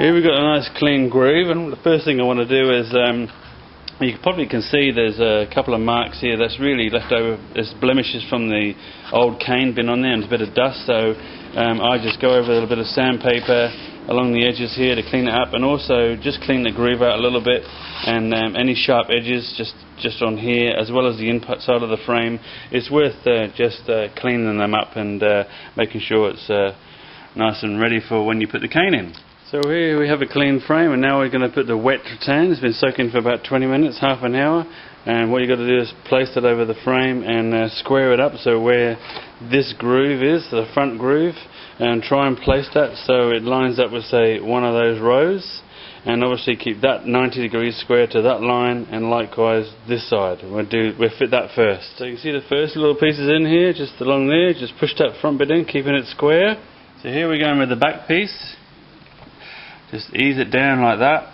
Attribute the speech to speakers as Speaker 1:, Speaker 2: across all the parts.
Speaker 1: Here we've got a nice clean groove, and the first thing I want to do is, you probably can see there's a couple of marks here that's really left over. There's blemishes from the old cane been on there, and there's a bit of dust, so I just go over a little bit of sandpaper along the edges here to clean it up, and also just clean the groove out a little bit, and any sharp edges just on here, as well as the input side of the frame. It's worth just cleaning them up and making sure it's nice and ready for when you put the cane in. So here we have a clean frame, and now we're going to put the wet rattan. It's been soaking for about 20 minutes, half an hour, and what you've got to do is place it over the frame and square it up so where this groove is, the front groove, and try and place that so it lines up with, say, one of those rows, and obviously keep that 90 degrees square to that line, and likewise this side. We'll fit that first. So you can see the first little pieces in here, just along there, just push that front bit in, keeping it square. So here we're going with the back piece. Just ease it down like that.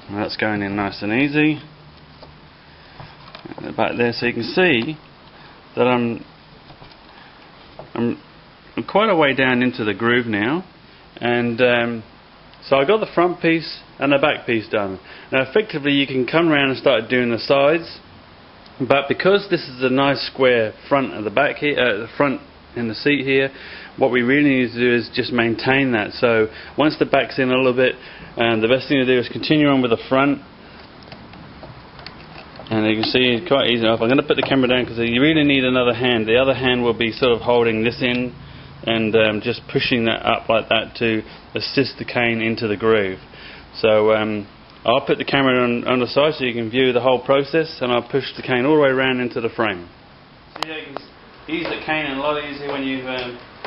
Speaker 1: And that's going in nice and easy. And back there, so you can see that I'm quite a way down into the groove now, and so I got the front piece and the back piece done. Now effectively you can come around and start doing the sides, but because this is a nice square front at the back here, the front in the seat here, what we really need to do is just maintain that. So once the back's in a little bit, the best thing to do is continue on with the front, and you can see it's quite easy enough. I'm going to put the camera down because you really need another hand. The other hand will be sort of holding this in and just pushing that up like that to assist the cane into the groove. So I'll put the camera on the side so you can view the whole process, and I'll push the cane all the way around into the frame. So yeah, you can ease the cane in a lot easier when you've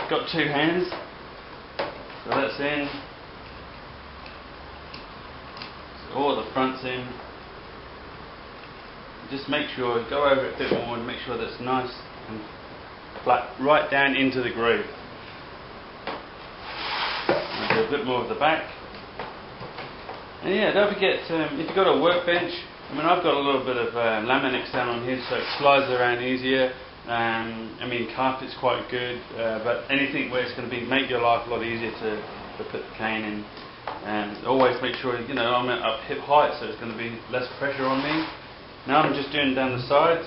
Speaker 1: got two hands. So that's in. So all the front's in. Just make sure, go over it a bit more and make sure that it's nice and flat, right down into the groove. I'll do a bit more of the back. And yeah, don't forget, if you've got a workbench, I mean, I've got a little bit of laminate down on here so it slides around easier. I mean, carpet's quite good, but anything where it's going to make your life a lot easier to put the cane in. And always make sure, you know, I'm at up hip height, so it's going to be less pressure on me. Now I'm just doing down the sides.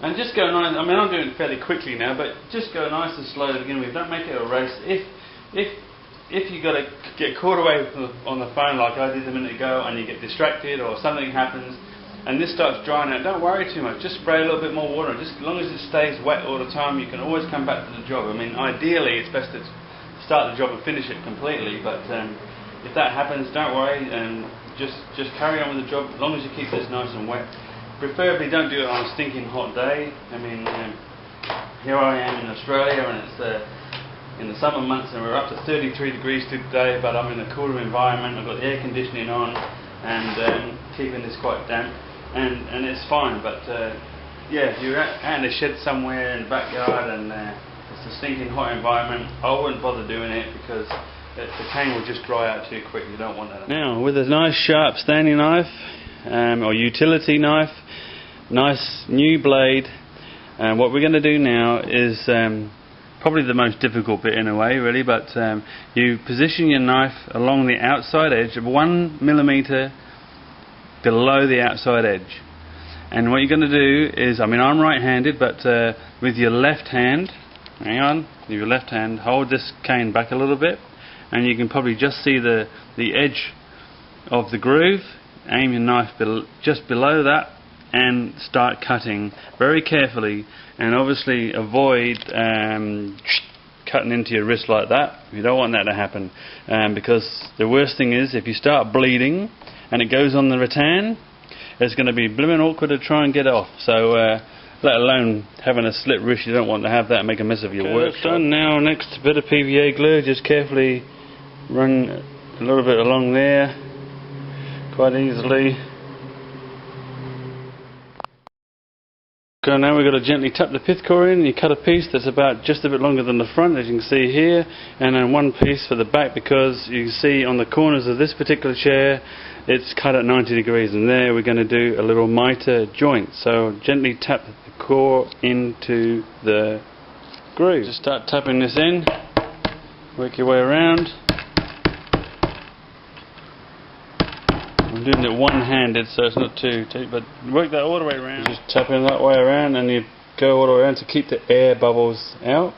Speaker 1: And just go nice. I mean, I'm doing it fairly quickly now, but just go nice and slow to begin with. Don't make it a race. If you got to get caught away on the phone like I did a minute ago, and you get distracted or something happens, and this starts drying out, don't worry too much. Just spray a little bit more water. Just as long as it stays wet all the time, you can always come back to the job. I mean, ideally, it's best to start the job and finish it completely. But if that happens, don't worry, and just carry on with the job as long as you keep this nice and wet. Preferably, don't do it on a stinking hot day. I mean, here I am in Australia, and it's in the summer months, and we're up to 33 degrees today. But I'm in a cooler environment. I've got the air conditioning on, and keeping this quite damp. And it's fine, but yeah, if you're out in a shed somewhere in the backyard and it's a stinking hot environment, I wouldn't bother doing it because the cane will just dry out too quick. You don't want that. Now, with a nice sharp standing knife or utility knife, nice new blade, what we're going to do now is probably the most difficult bit in a way, really, but you position your knife along the outside edge of 1 millimeter below the outside edge. And what you're going to do is, I mean, I'm right-handed, but with your left hand, hang on, with your left hand, hold this cane back a little bit, and you can probably just see the edge of the groove. Aim your knife just below that and start cutting very carefully, and obviously avoid cutting into your wrist like that. You don't want that to happen, because the worst thing is if you start bleeding and it goes on the rattan, it's going to be blooming awkward to try and get off. So let alone having a slit wrist, you don't want to have that and make a mess of your work. That's done. Now next bit of PVA glue, just carefully run a little bit along there quite easily. So now we've got to gently tap the pith core in. You cut a piece that's about just a bit longer than the front, as you can see here, and then one piece for the back, because you can see on the corners of this particular chair it's cut at 90 degrees, and there we're going to do a little mitre joint. So gently tap the core into the groove. Just start tapping this in, work your way around. I'm doing it one-handed, so it's not too but work that all the way around. Just tapping that way around, and you go all the way around to keep the air bubbles out,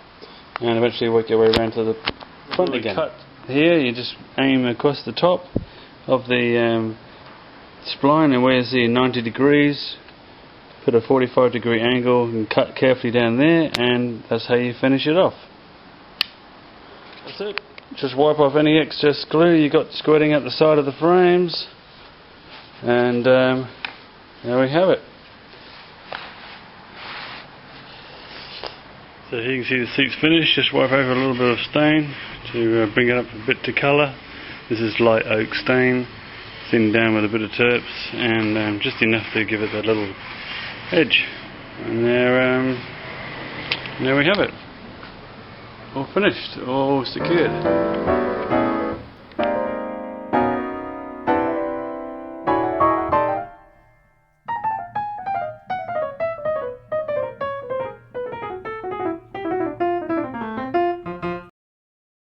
Speaker 1: and eventually work your way around to the front again. Cut here, you just aim across the top of the spline, and where you see 90 degrees, put a 45-degree angle and cut carefully down there, and that's how you finish it off. That's it. Just wipe off any excess glue you got squirting out the side of the frames. And there we have it. So here you can see the seat's finished. Just wipe over a little bit of stain to bring it up a bit to colour. This is light oak stain, thinned down with a bit of terps, and just enough to give it that little edge. And there we have it. All finished, all secured.